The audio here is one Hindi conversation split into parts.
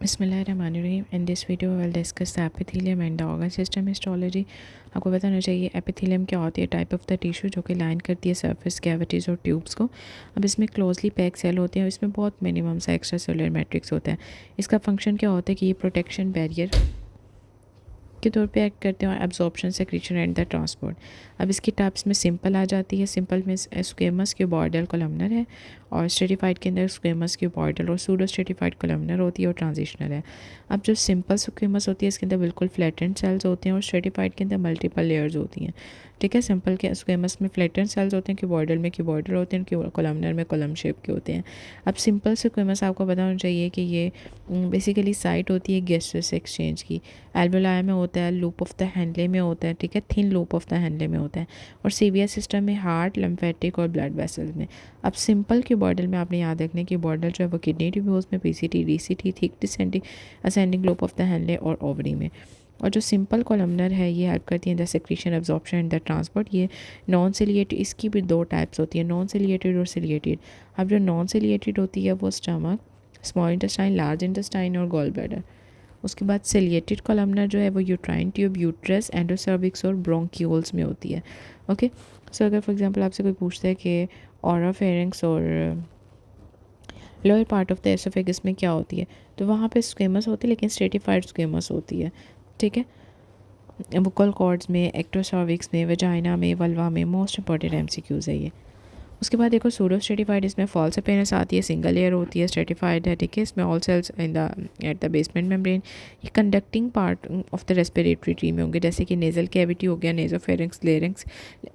बिस्मिल्लाहिर्रहमानिर्रहीम। In this video will discuss the epithelium and the organ system histology. आपको बताना चाहिए एपिथेलियम क्या होती है, टाइप ऑफ द टिश्यू जो कि लाइन करती है सरफेस कैविटीज़ और ट्यूब्स को। अब इसमें क्लोजली पैक सेल होते हैं और इसमें बहुत मिनिमम सा एक्स्ट्रा सेलुलर मैट्रिक्स होता है। इसका फंक्शन क्या होता है कि ये प्रोटेक्शन बैरियर के तौर पे एक्ट करते हैं और absorption secretion and the transport. अब इसकी टाइप्स में सिंपल आ जाती है। सिंपल में स्क्वेमस क्यूबॉइडल कोलमनर है और स्ट्रेटिफाइड के अंदर स्क्वेमस क्यूबॉइडल और सूडो स्ट्रेटिफाइड कोलमनर होती है और ट्रांजिशनल है। अब जो सिंपल स्क्वेमस होती है इसके अंदर बिल्कुल फ्लैटेंड सेल्स होते हैं और स्ट्रेटिफाइड के अंदर मल्टीपल लेयर्स होती हैं। ठीक है, सिंपल के स्क्वेमस में फ्लैटेंड सेल्स होते हैं, क्यूबॉइडल में क्यूबॉइडल होते हैं, कोलमनर में कॉलम शेप के होते हैं। अब सिंपल स्क्वेमस आपको बताना चाहिए कि ये बेसिकली साइट होती है गैसेस एक्सचेंज की। एल्वेलाई में होता है, लूप ऑफ द हैंडले में होता है, ठीक है, thin loop of the handle में होता है, और सीवियस सिस्टम में हार्ट, लिम्फेटिक और ब्लड वेसल्स में। अब सिंपल क्यूबॉइडल में आपने याद रखने की बॉर्डल जो है वो किडनी ट्यूब्यूल्स में, PCT, DCT, thick descending ascending loop of the handle और ओवरी में। और जो सिंपल कोलमनर है ये हेल्प करती है the secretion, absorption and the transport. ये नॉन सिलिएटेड, इसकी भी दो टाइप्स होती है, नॉन सिलिएटेड और सिलिएटेड। अब जो नॉन सिलिएटेड होती है वो stomach, small intestine, large intestine और गॉल ब्लैडर। उसके बाद सिलिएटेड कोलमनर जो है वो यूट्राइन ट्यूब, यूट्रस, एंडोसर्विक्स और ब्रोंक्यूल्स में होती है। ओके, सो अगर फॉर एग्जांपल आपसे कोई पूछता है कि ओरोफेरिंक्स और lower part of the oesophagus में क्या होती है, तो वहाँ पे स्क्वेमस होती है लेकिन स्ट्रेटिफाइड स्क्वेमस होती है। ठीक है, वोकल कॉर्ड्स में, एक्टोसर्विक्स में, वेजाइना में, वल्वा में मोस्ट इंपॉर्टेंट एमसीक्यूज़ है ये। उसके बाद देखो सूडो स्ट्रेटिफाइड, इसमें फॉल्स अपीयरेंस आती है, सिंगल लेयर होती है, स्ट्रेटिफाइड है, ठीक है, इसमें all cells in the at the basement membrane. ये conducting part of the respiratory tree में होंगे, जैसे कि नेजल कैविटी हो गया, nasopharynx, larynx,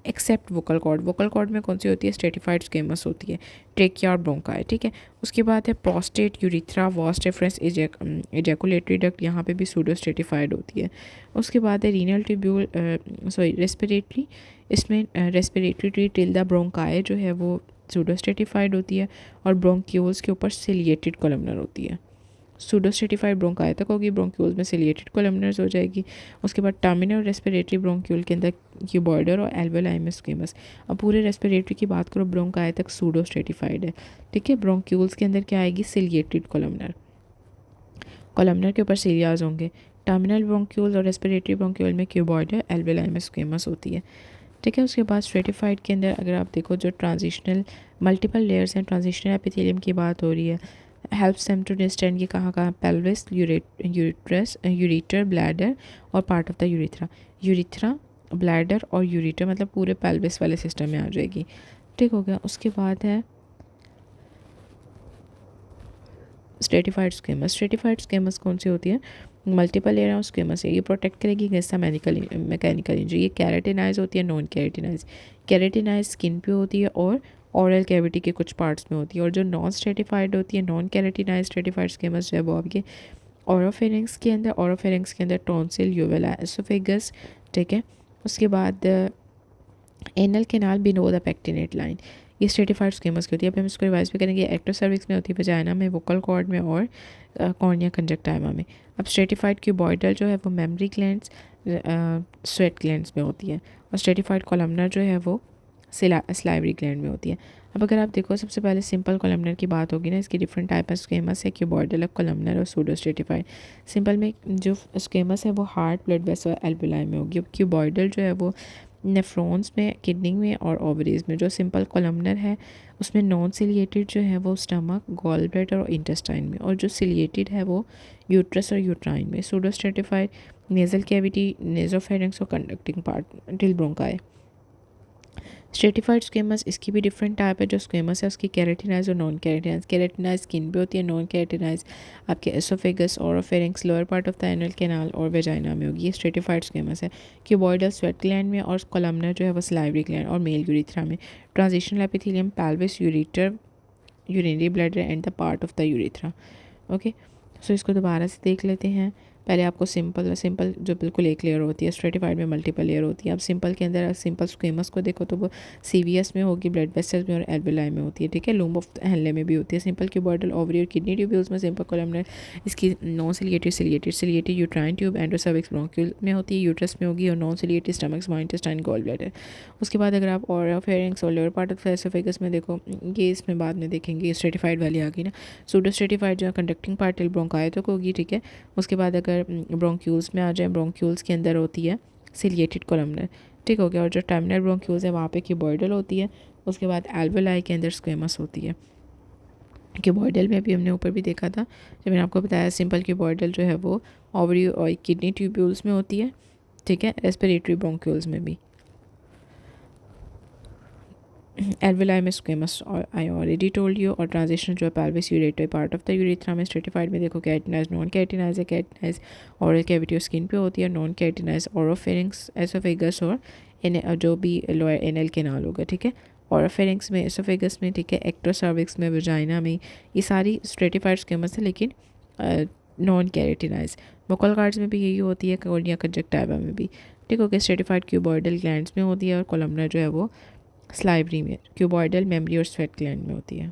except vocal cord. Vocal cord में कौन सी होती है, स्ट्रेटिफाइड स्क्वेमस होती है, ट्रेकिया और ब्रोंकाई। ठीक है, उसके बाद है prostate, urethra, vas deferens, ejaculatory duct, यहाँ पे भी सूडो स्ट्रेटिफाइड होती है। उसके बाद है रीनल ट्यूब्यूल, रेस्पिरेटरी, इसमें respiratory tree till the bronchi जो है वो सूडो स्ट्रेटिफाइड होती है और ब्रोंक्यूल्स के ऊपर सिलिएटेड कोलमनर होती है। सूडो स्ट्रेटिफाइड ब्रोंकाई तक होगी, ब्रोंक्यूल्स में सिलिएटेड कोलमनर्स हो जाएगी। उसके बाद टर्मिनल रेस्पिरेटरी ब्रोंक्यूल के अंदर क्यूबॉइडल और एल्वेलाई में स्क्वेमस। अब पूरे रेस्पिरेटरी की बात करो, ब्रोंकाई तक सूडो स्ट्रेटिफाइड है। ठीक है, ब्रोंक्यूल्स के अंदर क्या आएगी, सिलिएटेड कोलमनर, कोलमनर के ऊपर सीरियाज होंगे। टर्मिनल ब्रोंक्यूल और रेस्पिरेटरी ब्रोंक्यूल में क्यूबॉइडल, एल्वेलाई में स्क्वेमस होती है। ठीक है, उसके बाद स्ट्रेटिफाइड के अंदर अगर आप देखो जो ट्रांजिशनल मल्टीपल लेयर्स हैं, ट्रांजिशनल एपिथेलियम की बात हो रही है, हेल्प्स देम टू अंडरस्टैंड ये कहाँ कहाँ, पेल्विस, यूरेट्रस, यूरिटर, ब्लैडर और part of the urethra. Urethra, bladder और यूरिटर मतलब पूरे पेल्विस वाले सिस्टम में आ जाएगी। ठीक हो गया। उसके बाद है स्ट्रेटिफाइड स्क्वेमस। स्ट्रेटिफाइड स्क्वेमस कौन सी होती है, मल्टीपल लेयर ऑफ स्क्वेमस है, ये प्रोटेक्ट करेगी अगेंस्ट मैकेनिकल इंजरी। ये कैरेटिनाइज होती है, नॉन कैरेटिनाइज। कैरेटिनाइज स्किन पे होती है और ओरल कैविटी के कुछ पार्ट्स में होती है। और जो नॉन स्ट्रेटिफाइड होती है, नॉन कैरेटिनाइज स्ट्रेटिफाइड स्क्वेमस जो है वो आपके ओरोफेरिंक्स के अंदर, ओरोफेरिंक्स के अंदर टॉन्सिल, यूवेला, एसोफेगस। ठीक है, उसके बाद anal canal below the pectinate line, ये स्ट्रेटिफाइड स्क्वेमस की होती है। अब हम इसको रिवाइज भी करेंगे, एक्टोसर्विक्स में होती है, वजाइना में, वोकल कॉर्ड में और कॉर्निया कंजक्टाइवा में। अब स्ट्रेटिफाइड क्यूबॉइडल जो है वो मेमरी ग्लैंड्स, स्वेट ग्लैंड्स में होती है, और स्ट्रेटिफाइड कोलमनर जो है वो स्लाइवरी ग्लैंड में होती है। अब अगर आप देखो सबसे पहले सिंपल कोलमनर की बात होगी ना, इसकी डिफरेंट टाइप ऑफ स्क्वेमस है, क्यूबॉइडल, कोलमनर और सूडो स्ट्रेटिफाइड। सिंपल में जो स्क्वेमस है वो हार्ट, ब्लड वेसल, एल्वेलाई में होगी। अब क्यूबॉइडल जो है वो नेफ्रॉन्स में, किडनी में और ओवरीज में। जो सिंपल कोलमनर है उसमें नॉन सिलिएटेड जो है वो स्टमक, गॉल ब्लैडर और इंटेस्टाइन में, और जो सिलिएटेड है वो यूट्रस और यूट्राइन में। सूडो स्ट्रेटिफाइड नेजल कैविटी, नेजोफेरिंक्स और conducting part till bronchi. Stratified squamous, इसकी भी डिफरेंट टाइप है। जो स्क्वेमस है उसकी कैरेटिनाइज और नॉन कैरेटिनाइज। कैरेटिनाइज स्किन पे होती है, नॉन कैरेटिनाइज आपके oesophagus, oropharynx, lower part of the anal canal और वेजाइना में होगी। ये स्ट्रेटिफाइड स्क्वेमस है। क्यूबॉइडल स्वेट ग्लैंड में और कोलमनर जो है वो सलाइवरी ग्लैंड और मेल यूरिथ्रा में। Transitional epithelium pelvis, ureter, urinary bladder and the part of the urethra. Okay, so इसको दोबारा से देख लेते हैं। पहले आपको सिंपल जो बिल्कुल एक लेयर होती है, स्ट्रेटिफाइड में मल्टीपल लेयर होती है। अब सिंपल के अंदर सिंपल स्क्वेमस को देखो तो वो सीवीएस में होगी, ब्लड वेसल्स में और एल्वेलाई में होती है, ठीक है। लूम ऑफ हेनले में भी होती है। सिंपल क्यूबॉइडल ओवरी और किडनी ट्यूब्यूल्स में सिंपल कोलमनर इसकी non ciliated uterine tube endocervix bronchiole में होती है, यूट्रस में होगी, और non ciliated stomach, small intestine, gall bladder. उसके बाद अगर आप ओरोफेरिंक्स और लोअर पार्ट ऑफ एसोफेगस में देखो, ये इसमें बाद में देखेंगे, स्ट्रेटिफाइड वाली आ गई ना। सूडो स्ट्रेटिफाइड जो है कंडक्टिंग पार्ट ब्रोंकाइटिक होगी, ठीक है। उसके बाद अगर ब्रोंक्यूल्स में आ जाए, ब्रोंक्यूल्स के अंदर होती है सिलिएटेड कोलमनर, ठीक हो गया। और जो टर्मिनल ब्रोंक्यूल्स है वहाँ पे क्यूबॉइडल होती है। उसके बाद एल्वेलाई के अंदर स्क्वेमस होती है। क्यूबॉइडल में अभी हमने ऊपर भी देखा था जब मैंने आपको बताया, सिंपल क्यूबॉइडल जो है वो ओवरी और किडनी ट्यूब्यूल्स में होती है, ठीक है। रेस्पिरेटरी ब्रोंक्यूल्स में भी। एल्वेलाई में स्क्वेमस और आई ऑलरेडी टोल्ड यू। और ट्रांजिशन जो है pelvis ureter part of the urethra में स्ट्रेटिफाइड में देखो कैटिनाइज, नॉन कैटिनाइज है। कैटिनाइज ओरल कैविटी और स्किन पे होती है, नॉन कैटिनाइज ओरोफेरिंक्स, एसोफेगस और जो भी लोअर एनल केनाल होगा, ठीक है। ओरोफेरिंक्स में, एसोफेगस में, ठीक है। एक्टोसर्विक्स में, वजाइना में, ये सारी स्ट्रेटिफाइड स्क्वेमस है लेकिन नॉन कैरेटिनाइज। वोकल गार्ड्स में भी यही होती है, कोर्निया कंजक्टिवा में भी, ठीक हो गया। स्ट्रेटिफाइड क्यूबॉइडल ग्लैंड्स में होती है और कोलमनर जो है वो स्लाइवरी में, क्यूबॉइडल, मेमरी और स्वेट ग्लैंड में होती है।